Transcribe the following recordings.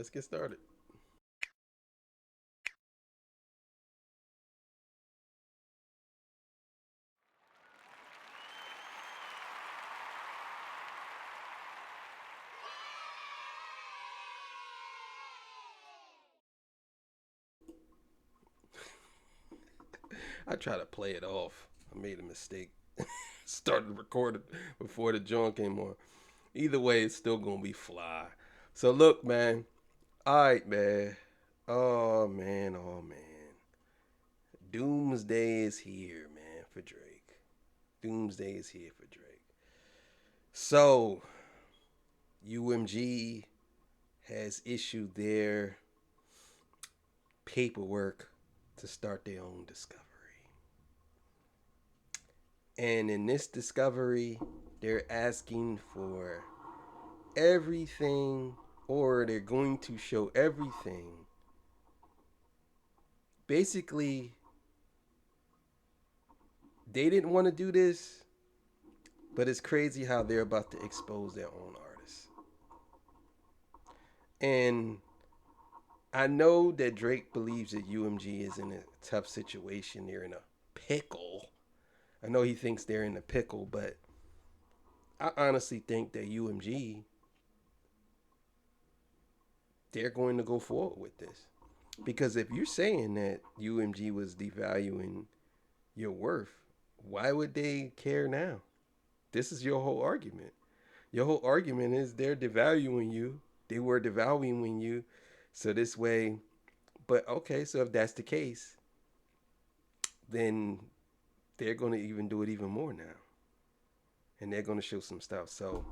let's get started. I try to play it off. I made a mistake. Started recording before the joint came on. Either way, it's still gonna be fly. So look, man. All right, man. Oh man, oh man. Doomsday is here, man, for Drake. Doomsday is here for Drake. So UMG has issued their paperwork to start their own discovery. And in this discovery, they're asking for everything, or they're going to show everything. Basically, they didn't want to do this, but it's crazy how they're about to expose their own artists. And I know that Drake believes that UMG is in a tough situation. They're in a pickle. I know he thinks they're in a pickle, but I honestly think that UMG, they're going to go forward with this. Because if you're saying that UMG was devaluing your worth, why would they care now? This is your whole argument. Your whole argument is they're devaluing you. They were devaluing you. So this way, but okay, so if that's the case, then they're going to even do it even more now. And they're going to show some stuff. So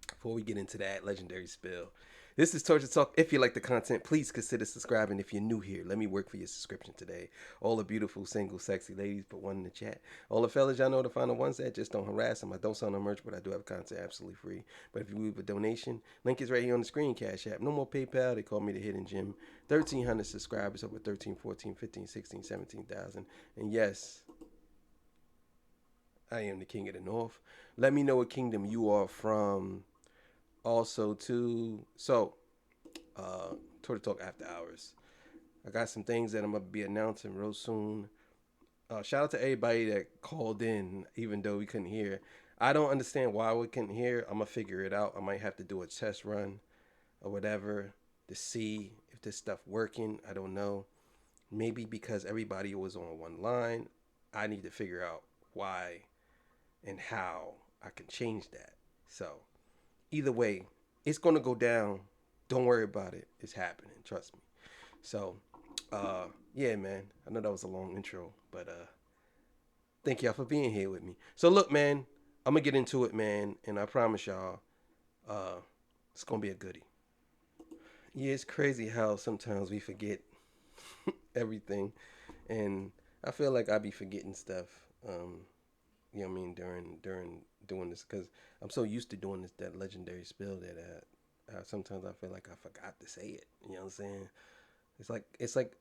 before we get into that legendary spill, this is Torture Talk. If you like the content, please consider subscribing. If you're new here, let me work for your subscription today. All the beautiful, single, sexy ladies, put one in the chat. All the fellas, y'all know to find the ones that just don't harass them. I don't sell no merch, but I do have content absolutely free. But if you leave a donation, link is right here on the screen, Cash App. No more PayPal. They call me the Hidden Gem. 1,300 subscribers, over 13, 14, 15, 16, 17,000. And yes, I am the king of the north. Let me know what kingdom you are from. Also, too, so Twitter Talk After Hours. I got some things that I'm gonna be announcing real soon. Shout out to everybody that called in, even though we couldn't hear. I don't understand why we couldn't hear. I'm gonna figure it out. I might have to do a test run or whatever to see if this stuff working. I don't know. Maybe because everybody was on one line. I need to figure out why and how I can change that. So either way, it's gonna go down. Don't worry about it. It's happening. Trust me. So, yeah, man. I know that was a long intro, but thank y'all for being here with me. So look, man, I'm gonna get into it, man, and I promise y'all, uh, it's gonna be a goodie. Yeah, it's crazy how sometimes we forget everything, and I feel like I be forgetting stuff. You know what I mean during doing this because I'm so used to doing this that legendary spill that sometimes I feel like I forgot to say it. You know what I'm saying? It's like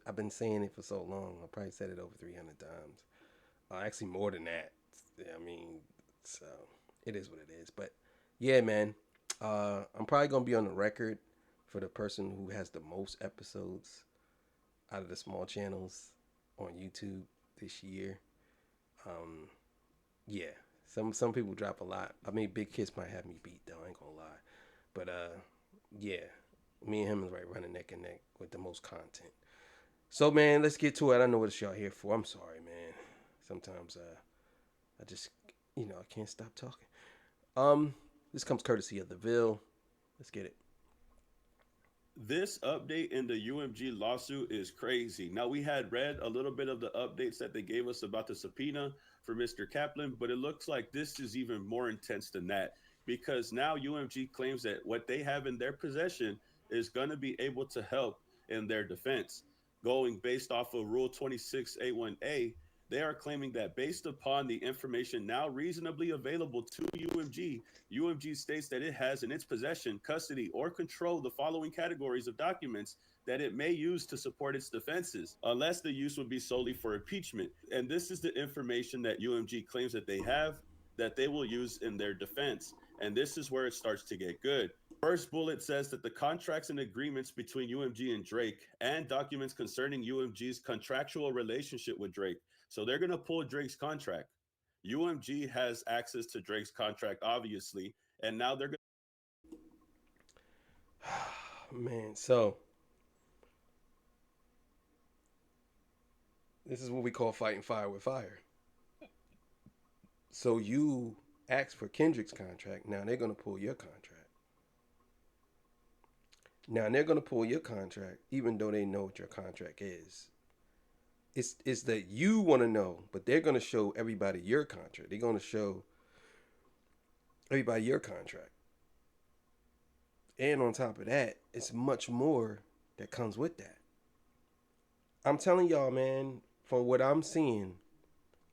I've been saying it for so long. I probably said it over 300 times. Actually, more than that. Yeah, I mean, so it is what it is. But yeah, man, I'm probably gonna be on the record for the person who has the most episodes out of the small channels on YouTube this year. Um, yeah, some people drop a lot. I mean, Big Kiss might have me beat though. I ain't gonna lie, but yeah, me and him is right running neck and neck with the most content. So man, let's get to it. I know what y'all here for. I'm sorry, man. Sometimes I just I can't stop talking. Um, this comes courtesy of the Ville. Let's get it. This update in the UMG lawsuit is crazy. Now, we had read a little bit of the updates that they gave us about the subpoena for Mr. Kaplan, but it looks like this is even more intense than that because now UMG claims that what they have in their possession is going to be able to help in their defense. Going based off of Rule 26A1A, they are claiming that based upon the information now reasonably available to UMG states that it has in its possession, custody, or control the following categories of documents that it may use to support its defenses, unless the use would be solely for impeachment. And this is the information that UMG claims that they have that they will use in their defense. And this is where it starts to get good. First bullet says that the contracts and agreements between UMG and Drake and documents concerning UMG's contractual relationship with Drake. So they're going to pull Drake's contract. UMG has access to Drake's contract, obviously, and now they're going Man, so this is what we call fighting fire with fire. So you asked for Kendrick's contract. Now they're gonna pull your contract. Now they're gonna pull your contract, even though they know what your contract is. It's that you want to know, but they're gonna show everybody your contract. They're gonna show everybody your contract, and on top of that, it's much more that comes with that. I'm telling y'all, man, from what I'm seeing,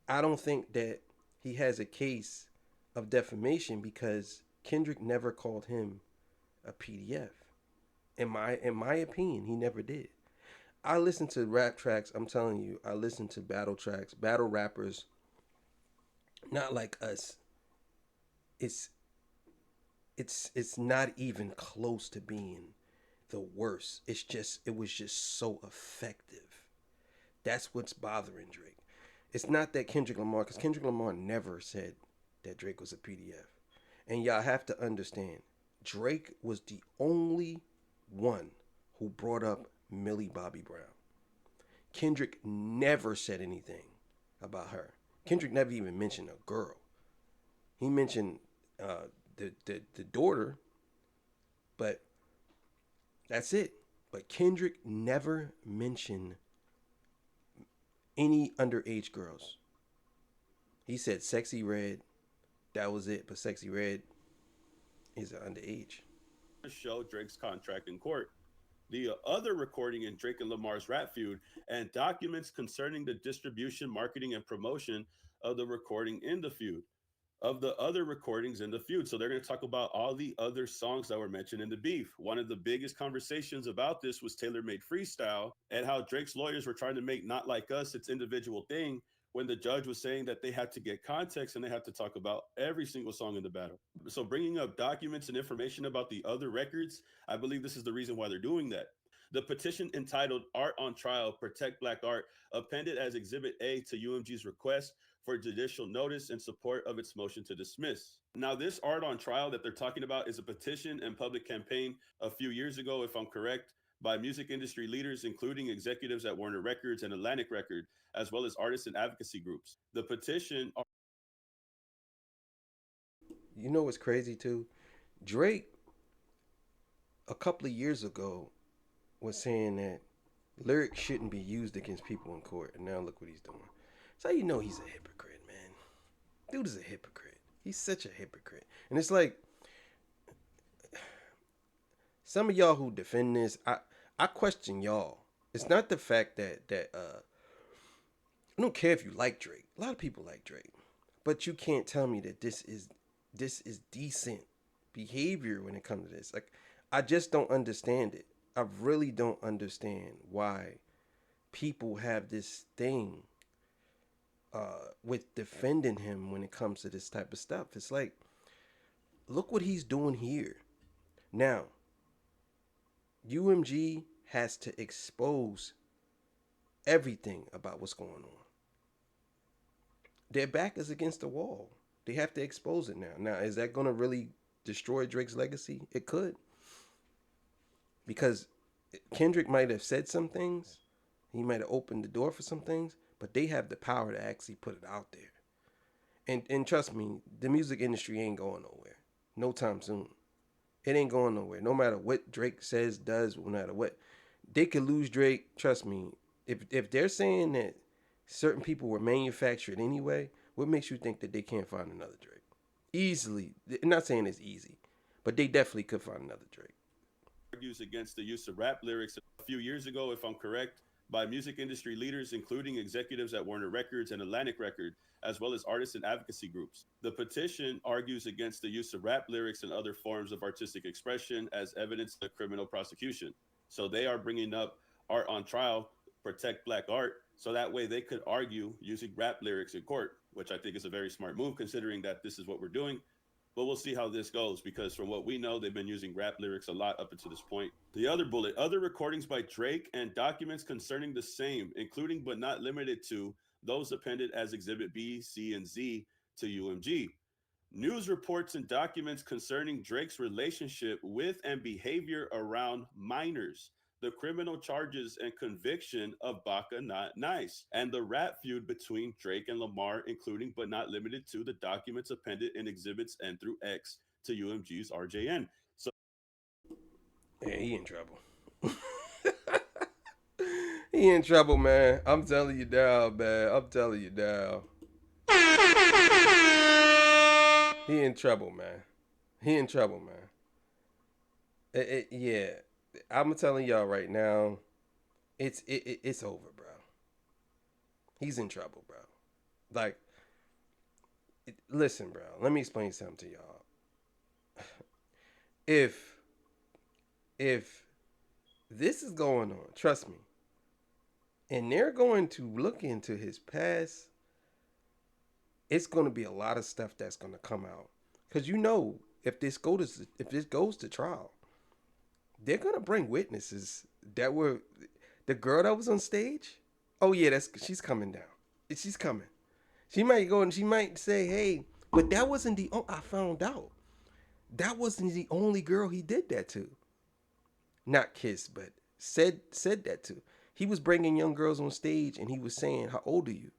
I don't think that he has a case of defamation because Kendrick never called him a PDF. In my opinion, he never did. I listen to rap tracks. I'm telling you, I listen to battle tracks, battle rappers, not like us. It's it's not even close to being the worst. It was just so effective. That's what's bothering Drake. It's not that Kendrick Lamar, because Kendrick Lamar never said that Drake was a PDF. And y'all have to understand, Drake was the only one who brought up Millie Bobby Brown. Kendrick never said anything about her. Kendrick never even mentioned a girl. He mentioned the daughter, but that's it. But Kendrick never mentioned any underage girls. He said Sexy Red, that was it. But Sexy Red is underage. to show Drake's contract in court. The other recording in Drake and Lamar's rap feud and documents concerning the distribution, marketing, and promotion of the recording in the feud, of the other recordings in the feud. So they're going to talk about all the other songs that were mentioned in the beef. One of the biggest conversations about this was Taylor Made Freestyle and how Drake's lawyers were trying to make Not Like Us its individual thing when the judge was saying that they had to get context and they had to talk about every single song in the battle. So bringing up documents and information about the other records, I believe this is the reason why they're doing that. The petition entitled Art on Trial, Protect Black Art, appended as Exhibit A to UMG's request for judicial notice in support of its motion to dismiss. Now, this art on trial that they're talking about is a petition and public campaign a few years ago, if I'm correct, by music industry leaders, including executives at Warner Records and Atlantic Record, as well as artists and advocacy groups. The petition. You know what's crazy too? Drake, a couple of years ago, was saying that lyrics shouldn't be used against people in court. And now look what he's doing. So you know he's a hypocrite, man. Dude is a hypocrite. He's such a hypocrite. And it's like some of y'all who defend this, I question y'all. It's not the fact that I don't care if you like Drake. A lot of people like Drake, but you can't tell me that this is decent behavior when it comes to this. Like, I just don't understand it. I really don't understand why people have this thing with defending him when it comes to this type of stuff. It's like, look what he's doing here. Now, UMG has to expose everything about what's going on. Their back is against the wall. They have to expose it now. Now, is that going to really destroy Drake's legacy? It could. Because Kendrick might have said some things, he might have opened the door for some things, but they have the power to actually put it out there. And trust me, the music industry ain't going nowhere. No time soon. It ain't going nowhere. No matter what Drake says, does, no matter what. They could lose Drake, trust me. If they're saying that certain people were manufactured anyway, what makes you think that they can't find another Drake? Easily. I'm not saying it's easy, but they definitely could find another Drake. Argues against the use of rap lyrics a few years ago, if I'm correct, by music industry leaders, including executives at Warner Records and Atlantic Record, as well as artists and advocacy groups. The petition argues against the use of rap lyrics and other forms of artistic expression as evidence of criminal prosecution. So they are bringing up art on trial, protect black art, so that way they could argue using rap lyrics in court, which I think is a very smart move considering that this is what we're doing. but we'll see how this goes because from what we know, they've been using rap lyrics a lot up until this point. The other bullet, other recordings by Drake and documents concerning the same, including but not limited to those appended as Exhibit B, C, and Z to UMG. News reports and documents concerning Drake's relationship with and behavior around minors, the criminal charges and conviction of Baka Not Nice, and the rap feud between Drake and Lamar, including but not limited to the documents appended in Exhibits N through X to UMG's RJN. So Yeah, he in trouble. He in trouble, man. I'm telling you now, man. I'm telling you now. He in trouble, man. He in trouble, man. Yeah, I'm telling y'all right now, it's over, bro. He's in trouble, bro. Like, listen, bro. Let me explain something to y'all. If if this is going on, trust me, and they're going to look into his past, it's going to be a lot of stuff that's going to come out. Because if this goes to trial, they're going to bring witnesses that were the girl that was on stage. Oh yeah, that's she's coming down. She's coming. She might go and she might say, "Hey, but that wasn't the. Oh, I found out that wasn't the only girl he did that to. Not kiss, but said that to. He was bringing young girls on stage and he was saying, "How old are you?"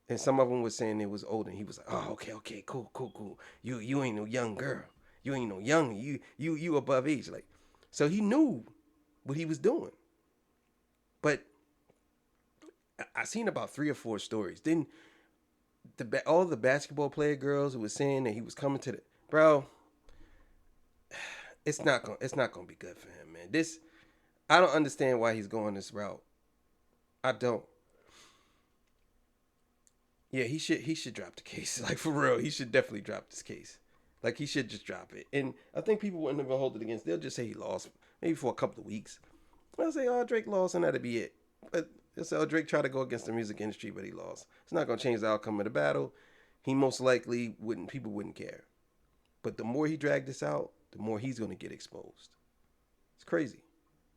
And some of them was saying it was older. And he was like, "Oh, okay, okay, cool, cool, cool. You ain't no young girl. You ain't no young. You above age." Like, so he knew what he was doing. But I seen about 3 or 4 stories. Then all the basketball player girls who was saying that he was coming to the bro. It's not gonna be good for him, man. This I don't understand why he's going this route. I don't. Yeah, he should drop the case. Like for real, he should definitely drop this case. Like he should just drop it. And I think people wouldn't even hold it against. They'll just say he lost, maybe for a couple of weeks. They'll say, "Oh, Drake lost, and that'll be it." But they'll say, "Oh, Drake tried to go against the music industry, but he lost." It's not gonna change the outcome of the battle. He most likely wouldn't. People wouldn't care. But the more he dragged this out, the more he's gonna get exposed. It's crazy.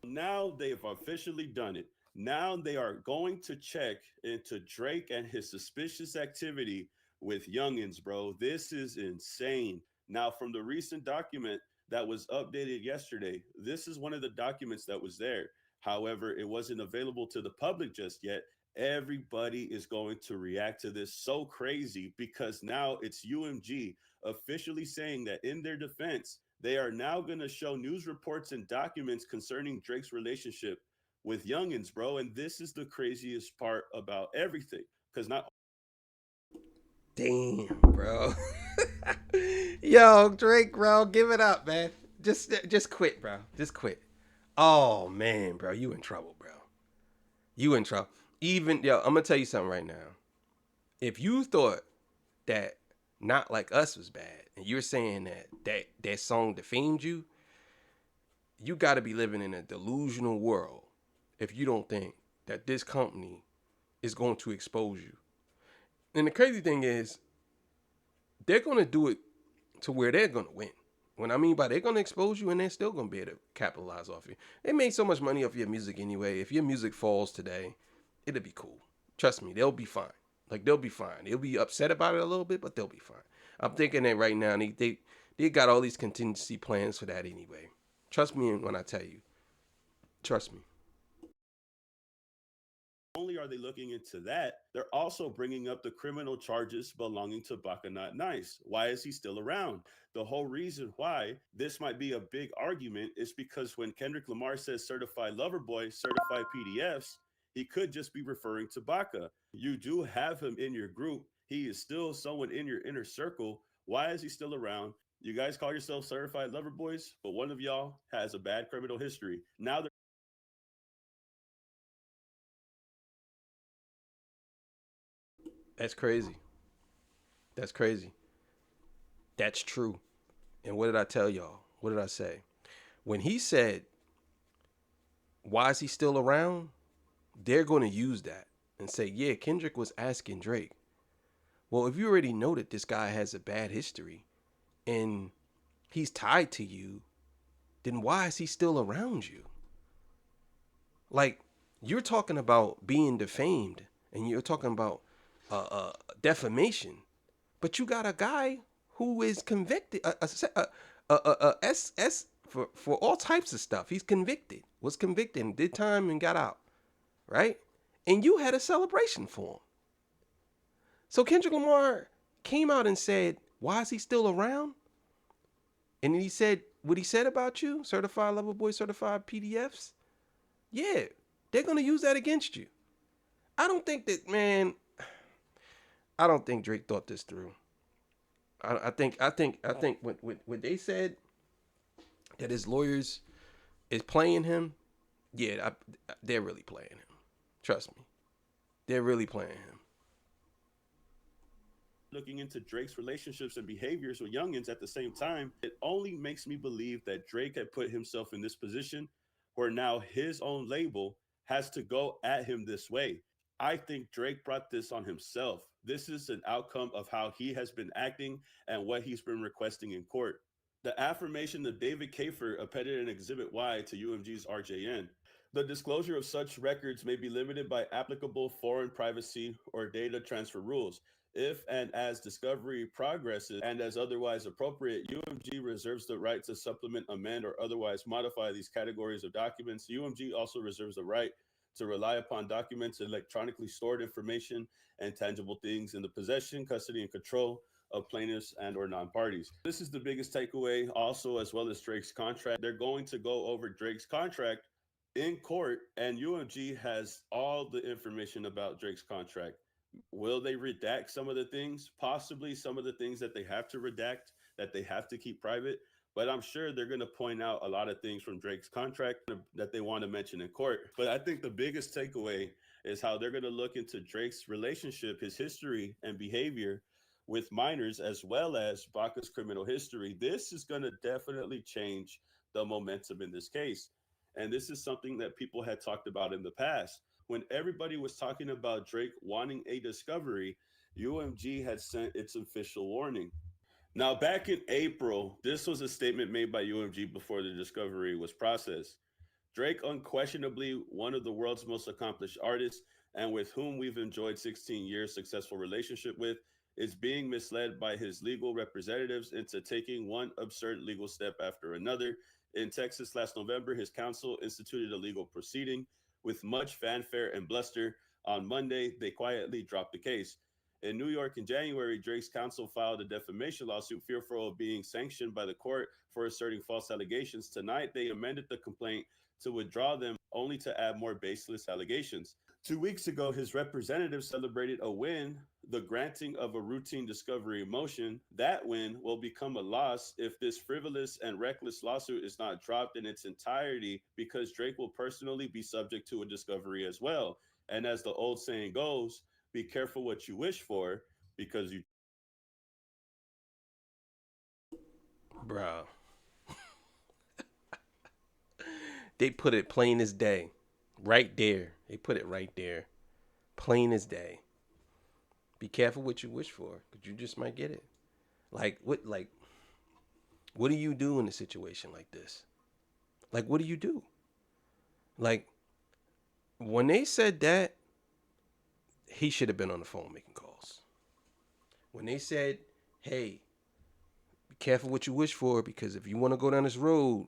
now they've officially done it. Now they are going to check into Drake and his suspicious activity with youngins, bro. This is insane. Now, from the recent document that was updated yesterday, this is one of the documents that was there. However, it wasn't available to the public just yet. Everybody is going to react to this so crazy because now it's UMG officially saying that in their defense, they are now going to show news reports and documents concerning Drake's relationship with youngins, bro. And this is the craziest part about everything. Because not Damn, bro. Yo, Drake, bro, give it up, man. Just quit, bro. Just quit. Oh man, bro, you in trouble, bro. You in trouble. Even yo, I'm gonna tell you something right now. If you thought that Not Like Us was bad, and you're saying that song defamed you, you got to be living in a delusional world if you don't think that this company is going to expose you. And the crazy thing is, they're going to do it to where they're going to win. When I mean by they're going to expose you and they're still going to be able to capitalize off you. They made so much money off your music anyway. If your music falls today, it'll be cool. Trust me, they'll be fine. Like they'll be fine. They'll be upset about it a little bit, but they'll be fine. I'm thinking that right now they got all these contingency plans for that anyway. Trust me when I tell you. Trust me. only are they looking into that, they're also bringing up the criminal charges belonging to Baka Not Nice. Why is he still around? The whole reason why this might be a big argument is because when Kendrick Lamar says certified lover boy, certified PDFs, he could just be referring to Baka. You do have him in your group. He is still someone in your inner circle. Why is he still around? You guys call yourself certified lover boys, but one of y'all has a bad criminal history. Now That's crazy. That's crazy. That's true. And what did I tell y'all? What did I say? When he said, "Why is he still around?" They're going to use that and say, "Yeah, Kendrick was asking Drake." Well, if you already know that this guy has a bad history, and he's tied to you, then why is he still around you? Like, you're talking about being defamed and you're talking about defamation, but you got a guy who is convicted, S for all types of stuff. He's convicted, was convicted, and did time and got out, right? And you had a celebration for him. So Kendrick Lamar came out and said, "Why is he still around?" And then he said what he said about you, certified lover boy, certified PDFs. Yeah, they're gonna use that against you. I don't think that, man. I don't think Drake thought this through. I think when they said that his lawyers is playing him, yeah, they're really playing him. Trust me, they're really playing him. Looking into Drake's relationships and behaviors with youngins at the same time, it only makes me believe that Drake had put himself in this position where now his own label has to go at him this way. I think Drake brought this on himself. This is an outcome of how he has been acting and what he's been requesting in court. The affirmation of David Kafer appended in Exhibit Y to UMG's RJN. The disclosure of such records may be limited by applicable foreign privacy or data transfer rules. If and as discovery progresses and as otherwise appropriate, UMG reserves the right to supplement, amend, or otherwise modify these categories of documents. UMG also reserves the right to rely upon documents, electronically stored information, and tangible things in the possession, custody, and control of plaintiffs and or non-parties. This is the biggest takeaway also, as well as Drake's contract. They're going to go over Drake's contract in court, and UMG has all the information about Drake's contract. Will they redact some of the things? Possibly some of the things that they have to redact, that they have to keep private. But I'm sure they're going to point out a lot of things from Drake's contract that they want to mention in court. But I think the biggest takeaway is how they're going to look into Drake's relationship, his history and behavior with minors, as well as Baca's criminal history. This is going to definitely change the momentum in this case. And this is something that people had talked about in the past. When everybody was talking about Drake wanting a discovery, UMG had sent its official warning. Now, back in April, this was a statement made by UMG before the discovery was processed. Drake, unquestionably one of the world's most accomplished artists and with whom we've enjoyed 16 years successful relationship with, is being misled by his legal representatives into taking one absurd legal step after another. In Texas last November, his counsel instituted a legal proceeding with much fanfare and bluster. On Monday, they quietly dropped the case. In New York in January, Drake's counsel filed a defamation lawsuit fearful of being sanctioned by the court for asserting false allegations. Tonight, they amended the complaint to withdraw them only to add more baseless allegations. 2 weeks ago, his representative celebrated a win, the granting of a routine discovery motion. That win will become a loss if this frivolous and reckless lawsuit is not dropped in its entirety, because Drake will personally be subject to a discovery as well. And as the old saying goes, be careful what you wish for, because you Bro, they put it plain as day, right there. They put it right there, plain as day. Be careful what you wish for, because you just might get it. What do you do in a situation like this? Like, what do you do? Like, when they said that, he should have been on the phone making calls. When they said, hey, be careful what you wish for, because if you want to go down this road,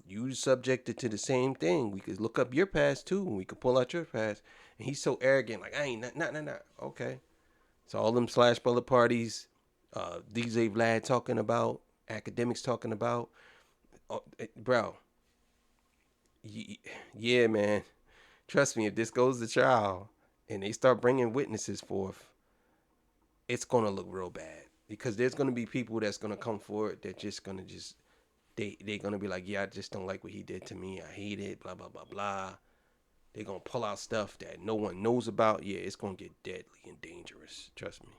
you subjected to the same thing. We could look up your past too, and we could pull out your past. And he's so arrogant, like, I ain't not. Okay. So all them slash bullet parties, DJ Vlad talking about, academics talking about, bro, yeah, man. Trust me, if this goes to trial and they start bringing witnesses forth, it's gonna look real bad, because there's gonna be people that's gonna come forward that just gonna just they're gonna be like, yeah, I just don't like what he did to me. I hate it. Blah blah blah blah. They're gonna pull out stuff that no one knows about. Yeah, it's gonna get deadly and dangerous. Trust me.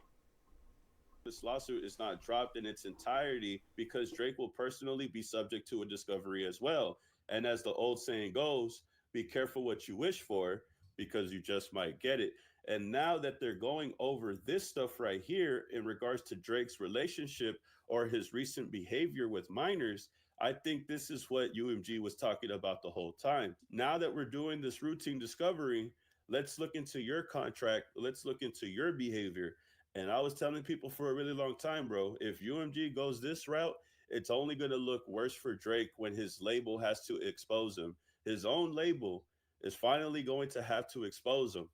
this lawsuit is not dropped in its entirety, because Drake will personally be subject to a discovery as well. And as the old saying goes, be careful what you wish for, because you just might get it. And now that they're going over this stuff right here in regards to Drake's relationship or his recent behavior with minors, I think this is what UMG was talking about the whole time. Now that we're doing this routine discovery, let's look into your contract, let's look into your behavior. And I was telling people for a really long time, bro, if UMG goes this route, it's only going to look worse for Drake when his label has to expose him. His own label is finally going to have to expose him.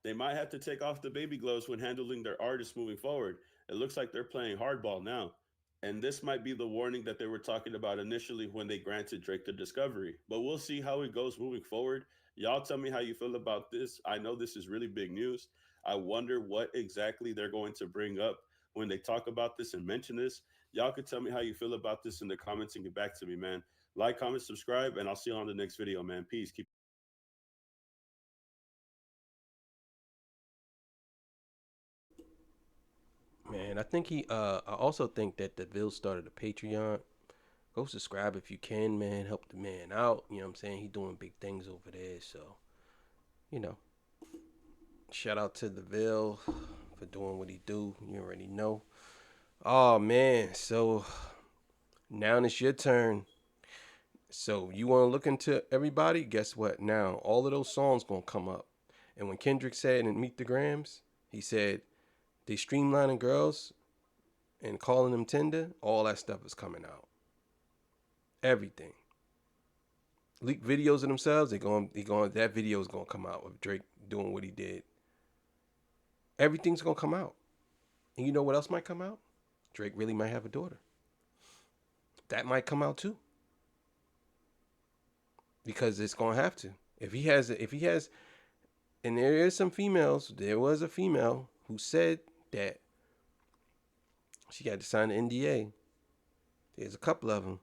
They might have to take off the baby gloves when handling their artists moving forward. It looks like they're playing hardball now. And this might be the warning that they were talking about initially when they granted Drake the discovery. But we'll see how it goes moving forward. Y'all tell me how you feel about this. I know this is really big news. I wonder what exactly they're going to bring up when they talk about this and mention this. Y'all could tell me how you feel about this in the comments and get back to me, man. Like, comment, subscribe, and I'll see you on the next video, man. Peace. Keep Man, I think I also think that the Ville started a Patreon. Go subscribe if you can, man. Help the man out. You know what I'm saying? He doing big things over there. So, you know, shout out to the Ville for doing what he do. You already know. Oh man, so now it's your turn. So you want to look into everybody? Guess what? Now all of those songs gonna come up. And when Kendrick said in Meet the Grams, he said they streamlining girls and calling them tender. All that stuff is coming out. Everything. Leak videos of themselves. They going. That video is gonna come out of Drake doing what he did. Everything's gonna come out. And you know what else might come out? Drake really might have a daughter. That might come out too, because it's gonna have to. If he has, and there is some females. There was a female who said that she had to sign an NDA. There's a couple of them.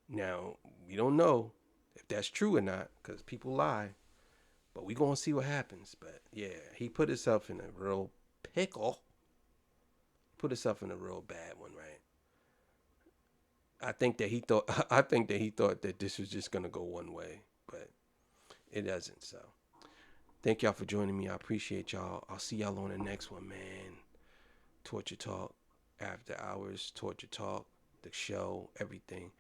Now we don't know if that's true or not, because people lie. But we gonna see what happens. But yeah, he put himself in a real pickle. Put himself in a real bad one, right? I think that he thought. I think that he thought that this was just gonna go one way, but it doesn't. So thank y'all for joining me. I appreciate y'all. I'll see y'all on the next one, man. Torture Talk, After Hours, Torture Talk, the show, everything.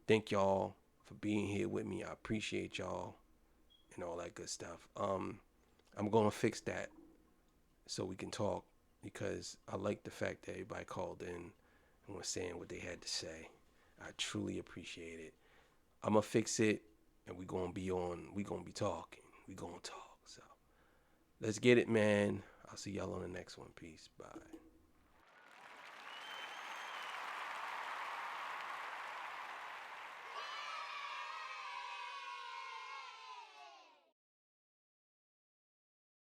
Thank y'all for being here with me. I appreciate y'all and all that good stuff. I'm gonna fix that so we can talk, because I like the fact that everybody called in and was saying what they had to say. I truly appreciate it. I'm gonna fix it, and we gonna be on. We gonna be talking. We gonna talk. So let's get it, man. I'll see y'all on the next one. Peace. Bye.